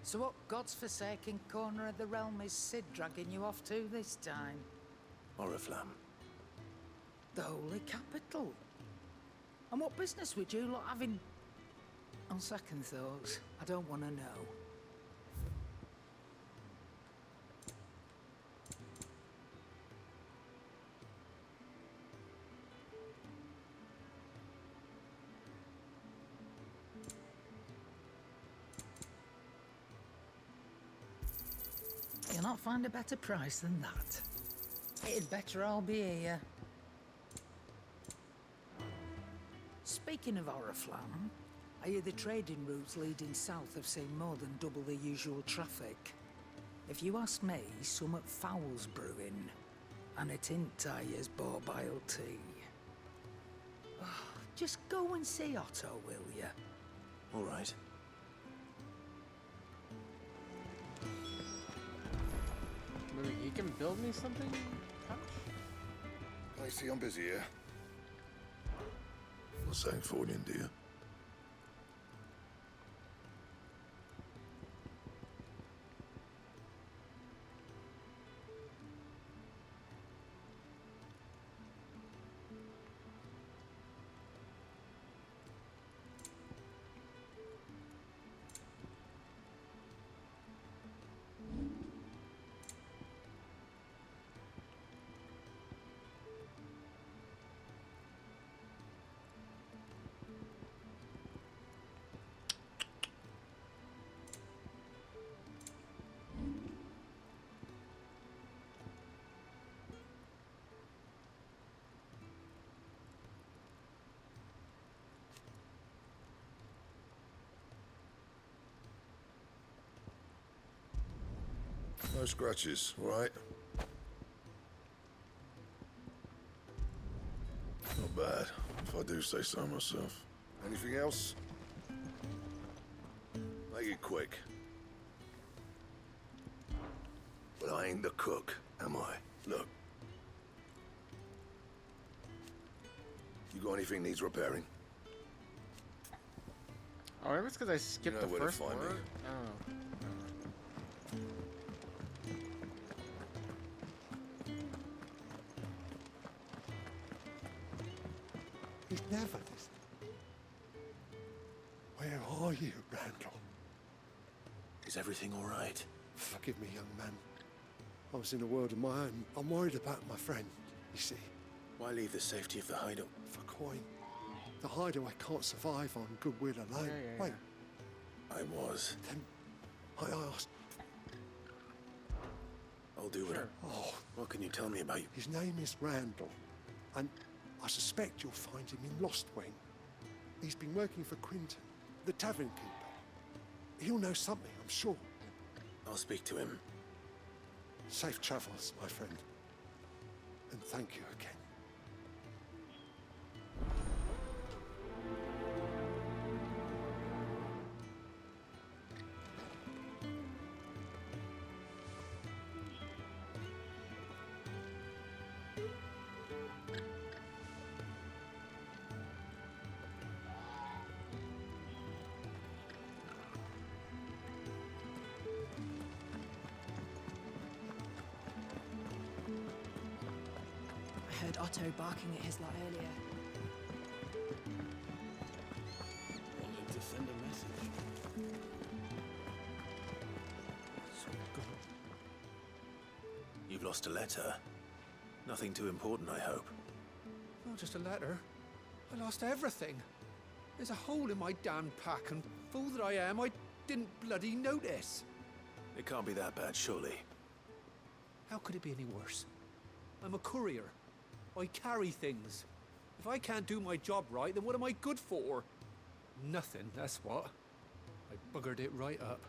So what God's forsaken corner of the realm is Cid dragging you off to this time? Oriflamme. The holy capital. And what business would you lot have in... On second thoughts, I don't want to know. You'll not find a better price than that. It'd better all be here. Speaking of Oriflamme, I hear the trading routes leading south have seen more than double the usual traffic. If you ask me, summat foul's brewing, and it ain't Tyre's borbile tea. Just go and see Otto, will ya? All right. Maybe he can build me something? Touch? I see I'm busy here. Not saying for you, dear. No scratches, all right? Not bad, if I do say so myself. Anything else? Make it quick. But I ain't the cook, am I? Look. You got anything needs repairing? Oh, maybe it's because I skipped You know the where to first find word? me. Oh. He's never listened. Where are you, Randall? Is everything all right? Forgive me, young man. I was in a world of my own. I'm worried about my friend, you see. Why leave the safety of the hideout? For coin. The hideaway can't survive on goodwill alone. Yeah. Wait, I was. then I asked, I'll do it. Sure. oh, What can you tell me about you? his name is Randall, and I suspect you'll find him in Lostwing. He's been working for Quinton, the tavern keeper. He'll know something, I'm sure. I'll speak to him. Safe travels, my friend. And thank you again. I heard Otto barking at his lot earlier. Wanted to send a message. You've lost a letter. Nothing too important, I hope. Not just a letter. I lost everything. There's a hole in my damn pack, and fool that I am, I didn't bloody notice. It can't be that bad, surely. How could it be any worse? I'm a courier. I carry things. If I can't do my job right, then what am I good for? Nothing, that's what. I buggered it right up.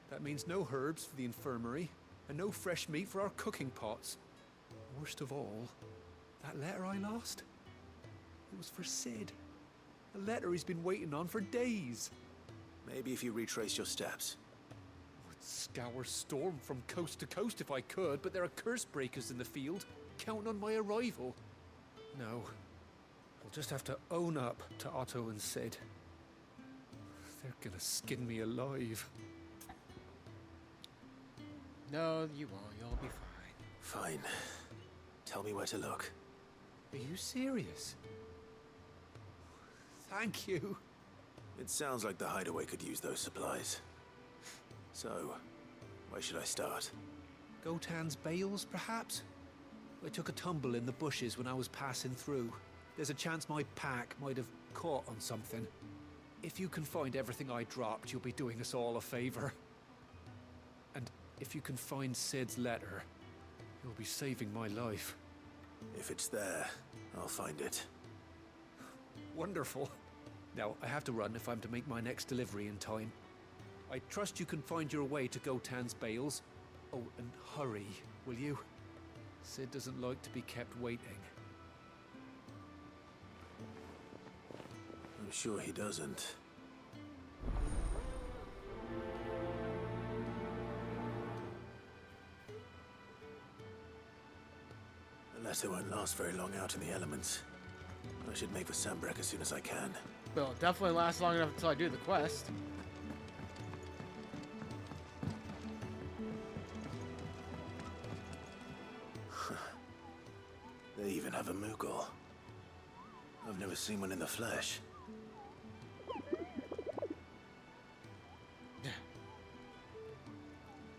That means no herbs for the infirmary, and no fresh meat for our cooking pots. Worst of all, that letter I lost? It was for Cid. A letter he's been waiting on for days. Maybe if you retrace your steps. I'd scour Storm from coast to coast if I could, but there are curse breakers in the field, counting on my arrival. No, I'll just have to own up to Otto and Cid. They're gonna skin me alive. No, you won't. You'll be fine. Fine. Tell me where to look. Are you serious? Thank you. It sounds like the hideaway could use those supplies. So, where should I start? Gotan's bales, perhaps? I took a tumble in the bushes when I was passing through. There's a chance my pack might have caught on something. If you can find everything I dropped, you'll be doing us all a favor. And if you can find Sid's letter, you'll be saving my life. If it's there, I'll find it. Wonderful. Now, I have to run if I'm to make my next delivery in time. I trust you can find your way to Gotan's bales. Oh, and hurry, will you? Sid doesn't like to be kept waiting. I'm sure he doesn't. The letter won't last very long out in the elements. I should make for Sambrek as soon as I can. But it'll definitely last long enough until I do the quest. They even have a Moogle. I've never seen one in the flesh.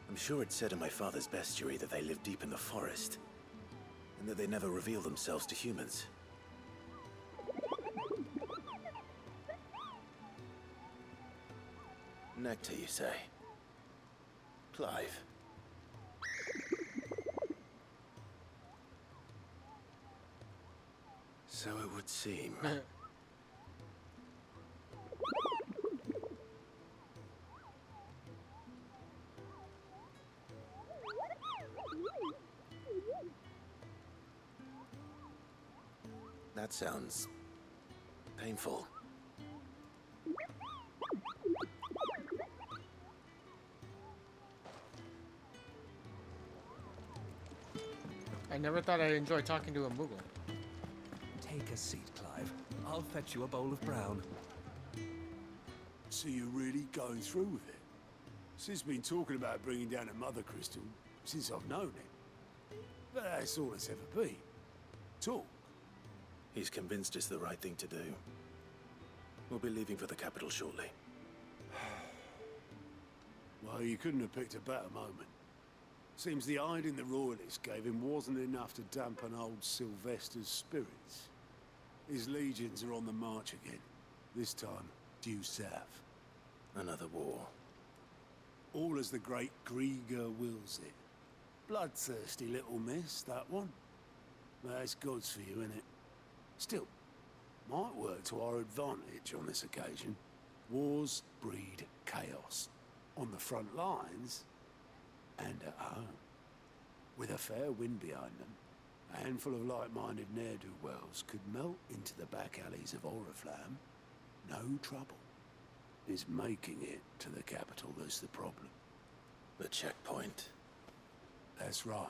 I'm sure it said in my father's bestiary that they live deep in the forest, and that they never reveal themselves to humans. Nectar, you say? Clive. So it would seem. That sounds painful. I never thought I'd enjoy talking to a Moogle. Take a seat, Clive. I'll fetch you a bowl of brown. So you're really going through with it? Sid's been talking about bringing down a mother crystal since I've known him. But that's all it's ever been. Talk. He's convinced it's the right thing to do. We'll be leaving for the capital shortly. Well, you couldn't have picked a better moment. Seems the hiding the royalists gave him wasn't enough to dampen old Sylvester's spirits. His legions are on the march again. This time, due south. Another war. All as the great Grieger wills it. Bloodthirsty little miss, that one. That's God's for you, innit? Still, might work to our advantage on this occasion. Wars breed chaos. On the front lines, and at home. With a fair wind behind them, a handful of like-minded ne'er-do-wells could melt into the back alleys of Oriflamme. No trouble. It's making it to the capital that's the problem. The checkpoint. That's right.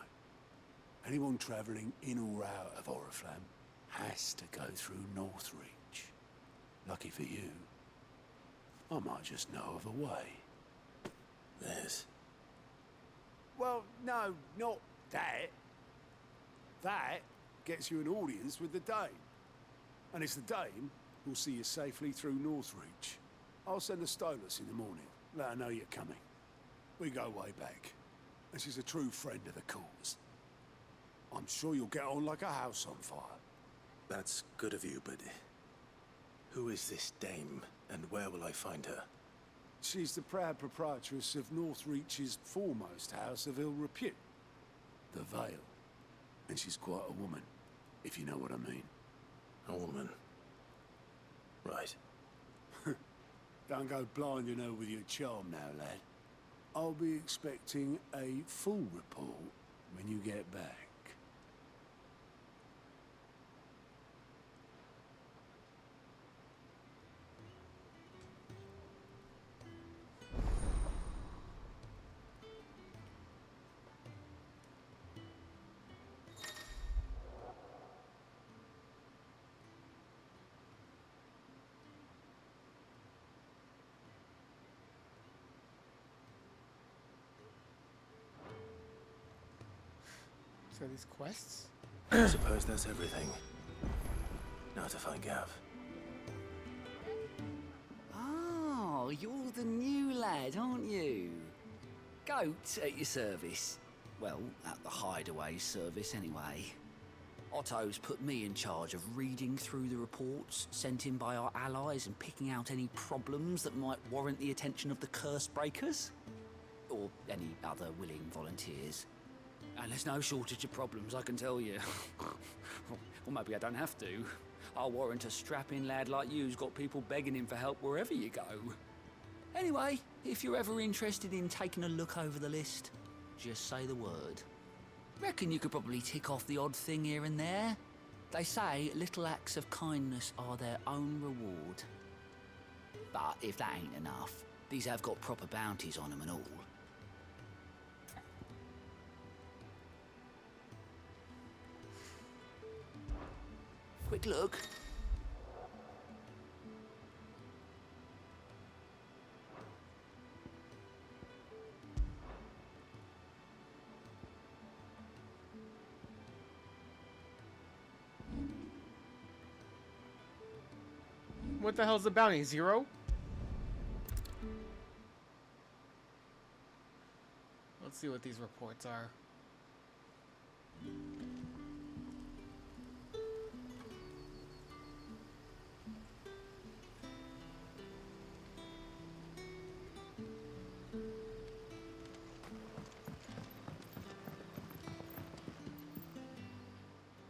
Anyone travelling in or out of Oriflamme has to go through Northreach. Lucky for you, I might just know of a way. There's... Well, no, not that. That gets you an audience with the Dame. And it's the Dame who'll see you safely through Northreach. I'll send a Stolas in the morning. Let her know you're coming. We go way back. And she's a true friend of the cause. I'm sure you'll get on like a house on fire. That's good of you, but... who is this Dame, and where will I find her? She's the proud proprietress of Northreach's foremost house of ill repute, the Vale. And she's quite a woman, if you know what I mean. A woman. Right. Don't go blinding her with your charm now, lad. I'll be expecting a full report when you get back. for these quests? I suppose that's everything. Now to find Gav. Oh, you're the new lad, aren't you? Goat at your service. Well, at the Hideaway service anyway. Otto's put me in charge of reading through the reports sent in by our allies and picking out any problems that might warrant the attention of the Curse Breakers. Or any other willing volunteers. And there's no shortage of problems, I can tell you. Or maybe I don't have to. I'll warrant a strapping lad like you's got people begging him for help wherever you go. Anyway, if you're ever interested in taking a look over the list, just say the word. Reckon you could probably tick off the odd thing here and there. They say little acts of kindness are their own reward. But if that ain't enough, these have got proper bounties on them and all. Quick look. What the hell's the bounty? 0? Let's see what these reports are.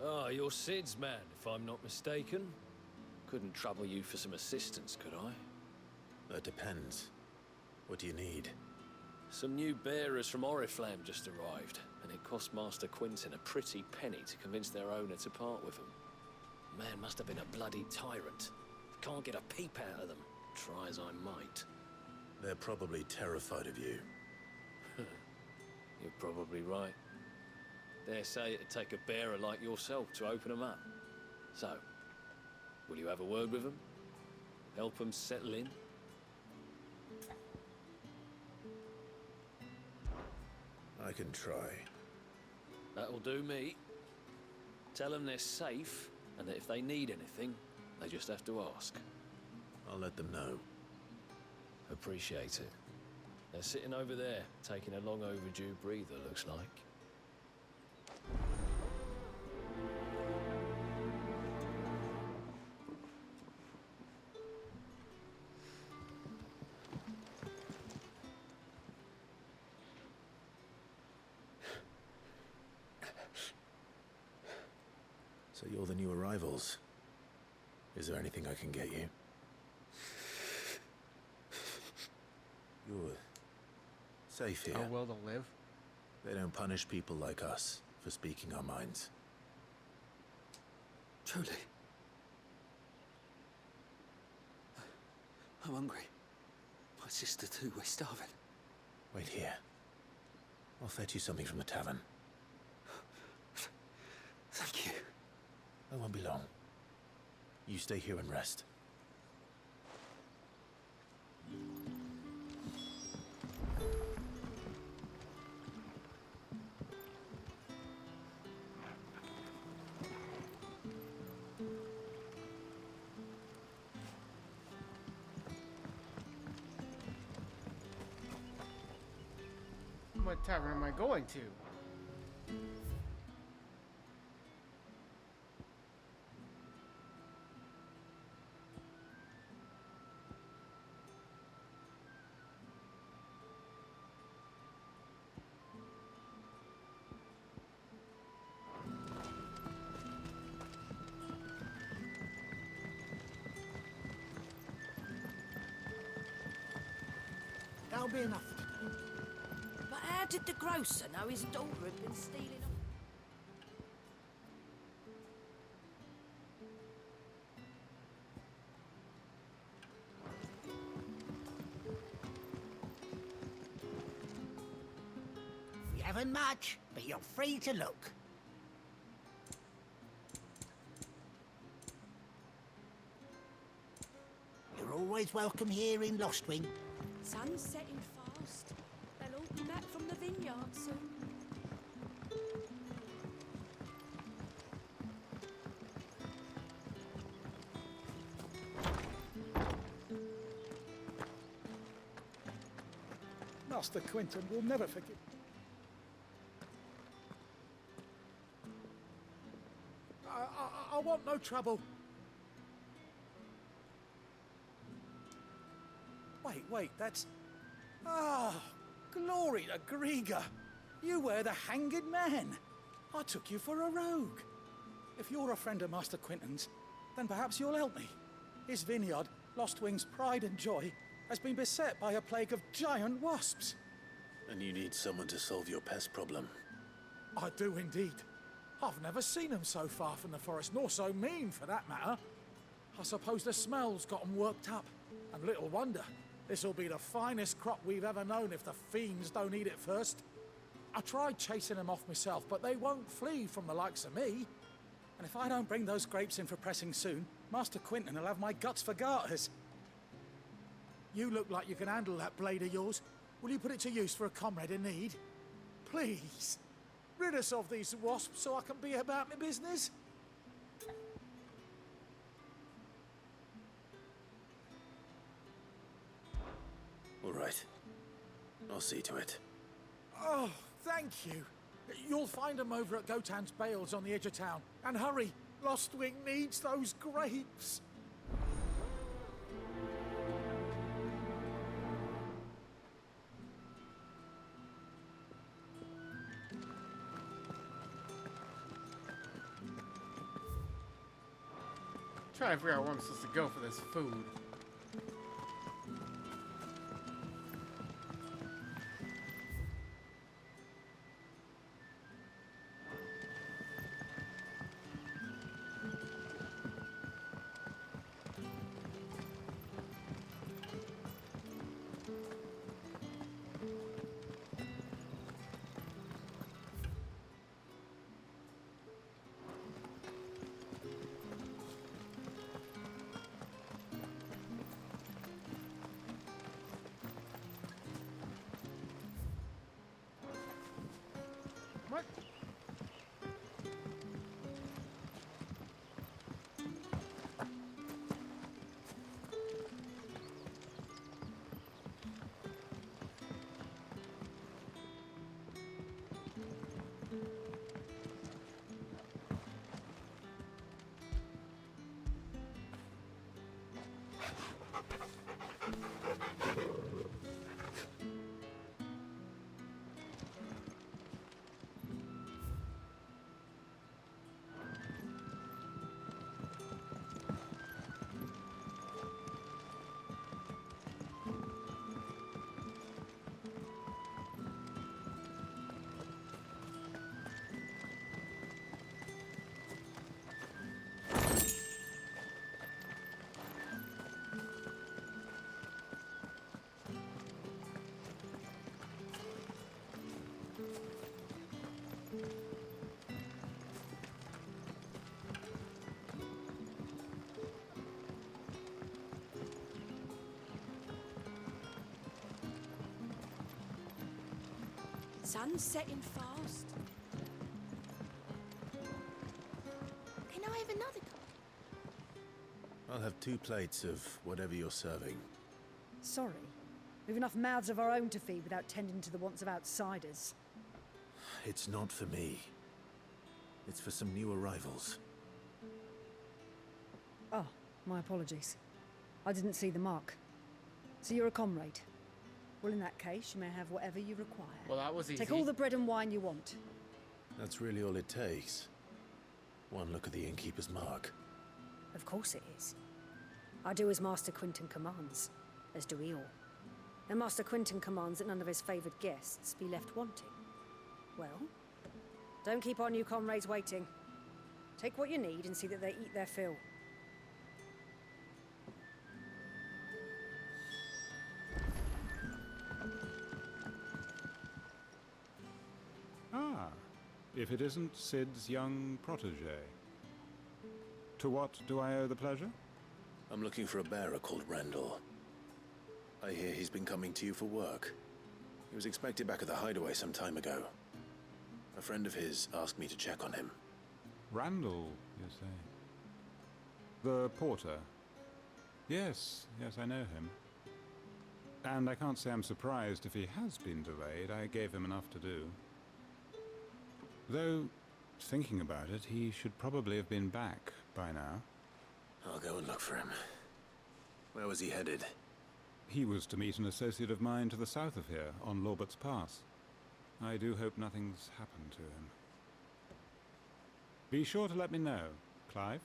Ah, you're Sid's man, if I'm not mistaken. Couldn't trouble you for some assistance, could I? That depends. What do you need? Some new bearers from Oriflamme just arrived, and it cost Master Quinton a pretty penny to convince their owner to part with them. Man must have been a bloody tyrant. Can't get a peep out of them, try as I might. They're probably terrified of you. You're probably right. Dare say it'd take a bearer like yourself to open them up. So, will you have a word with them? Help them settle in? I can try. That'll do me. Tell them they're safe, and that if they need anything, they just have to ask. I'll let them know. Appreciate it. They're sitting over there, taking a long overdue breather, looks like. So you're the new arrivals. Is there anything I can get you? You're safe here. Our will to live. They don't punish people like us for speaking our minds. Truly. I'm hungry. My sister too, we're starving. Wait here. I'll fetch you something from the tavern. Thank you. I won't be long. You stay here and rest. What tavern am I going to? That'll be enough today. But how did the grocer know his daughter had been stealing? We haven't much, but you're free to look. You're always welcome here in Lostwing. Sun's setting fast. They'll all be back from the vineyard soon. Master Quinton will never forgive. I want no trouble. Wait, that's... Ah, glory to Griga. You were the Hanged Man. I took you for a rogue. If you're a friend of Master Quinton's, then perhaps you'll help me. His vineyard, Lostwing's pride and joy, has been beset by a plague of giant wasps. And you need someone to solve your pest problem. I do indeed. I've never seen them so far from the forest, nor so mean for that matter. I suppose the smell's got them worked up. And little wonder. This'll be the finest crop we've ever known if the fiends don't eat it first. I tried chasing them off myself, but they won't flee from the likes of me. And if I don't bring those grapes in for pressing soon, Master Quinton will have my guts for garters. You look like you can handle that blade of yours. Will you put it to use for a comrade in need? Please, rid us of these wasps so I can be about my business. All right. I'll see to it. Oh, thank you. You'll find them over at Gotan's Bales on the edge of town. And hurry, Lostwing needs those grapes. Trying to figure out where I'm supposed to go for this food. What? Sun's setting fast. Can I have another cup? I'll have 2 plates of whatever you're serving. Sorry. We've enough mouths of our own to feed without tending to the wants of outsiders. It's not for me. It's for some new arrivals. Oh, my apologies. I didn't see the mark. So you're a comrade? Well, in that case, you may have whatever you require. Well, that was easy. Take all the bread and wine you want. That's really all it takes. One look at the innkeeper's mark. Of course it is. I do as Master Quinton commands, as do we all. And Master Quinton commands that none of his favoured guests be left wanting. Well, don't keep our new comrades waiting. Take what you need and see that they eat their fill. Ah, if it isn't Sid's young protege. To what do I owe the pleasure? I'm looking for a bearer called Randall. I hear he's been coming to you for work. He was expected back at the hideaway some time ago. A friend of his asked me to check on him. Randall, you say? The porter? Yes, I know him. And I can't say I'm surprised if he has been delayed. I gave him enough to do. Though, thinking about it, he should probably have been back by now. I'll go and look for him. Where was he headed? He was to meet an associate of mine to the south of here, on Lorbert's Pass. I do hope nothing's happened to him. Be sure to let me know, Clive.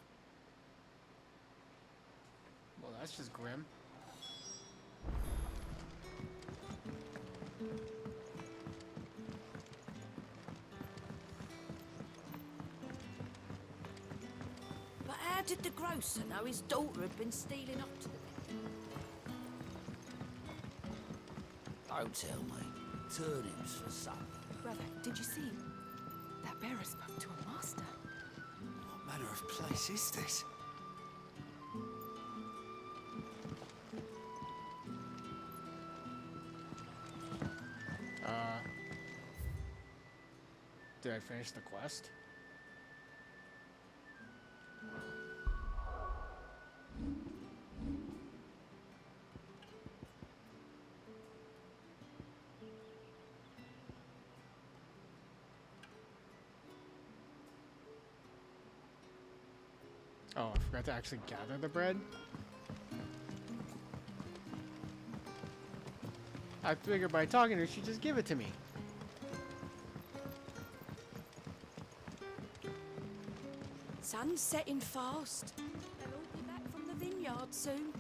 Well, that's just grim. But how did the grocer know his daughter had been stealing up to the Don't tell me. Turnips for supper. Brother, did you see? That bearer spoke to a master. What manner of place is this? Did I finish the quest? Oh, I forgot to actually gather the bread. I figured by talking to her, she'd just give it to me. Sun's setting fast. They'll all be back from the vineyard soon.